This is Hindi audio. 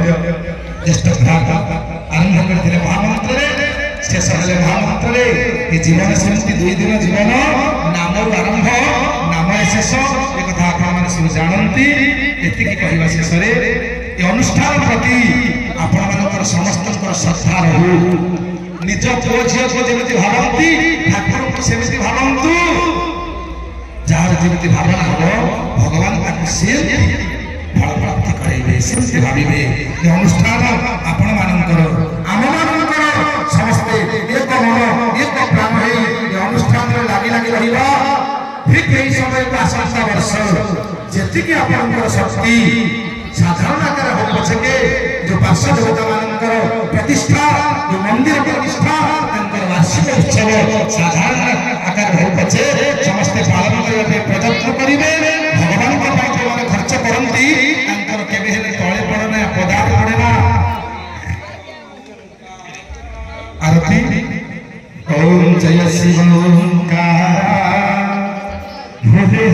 ज्येष्ठ आरंभ करते महामंत्र शेष हेले महामंत्र ये जीवन सेमती 2 दिन जीवन नाम आरंभ नाम शेष एक कथा आप सब जानती एति कहवा शेष ये अनुष्ठान प्रति आपण समस्त श्रद्धा रहू निज पुओ झील को जमी भावती ठाकुर को सेमती भावतु जार जमी भावना हम भगवान से फल प्राप्ति करेंगे सेमती भावे ये अनुष्ठान आपण मानकर आम मानकर समस्ते एक मन एक प्राण ये अनुष्ठान लगी लगी रहा ठीक यही समय को आसंता वर्ष जी आपंकर शक्ति साधारण आकार हो पछके जो पार्श्व देवता मानकर प्रतिष्ठा जो मंदिर प्रतिष्ठा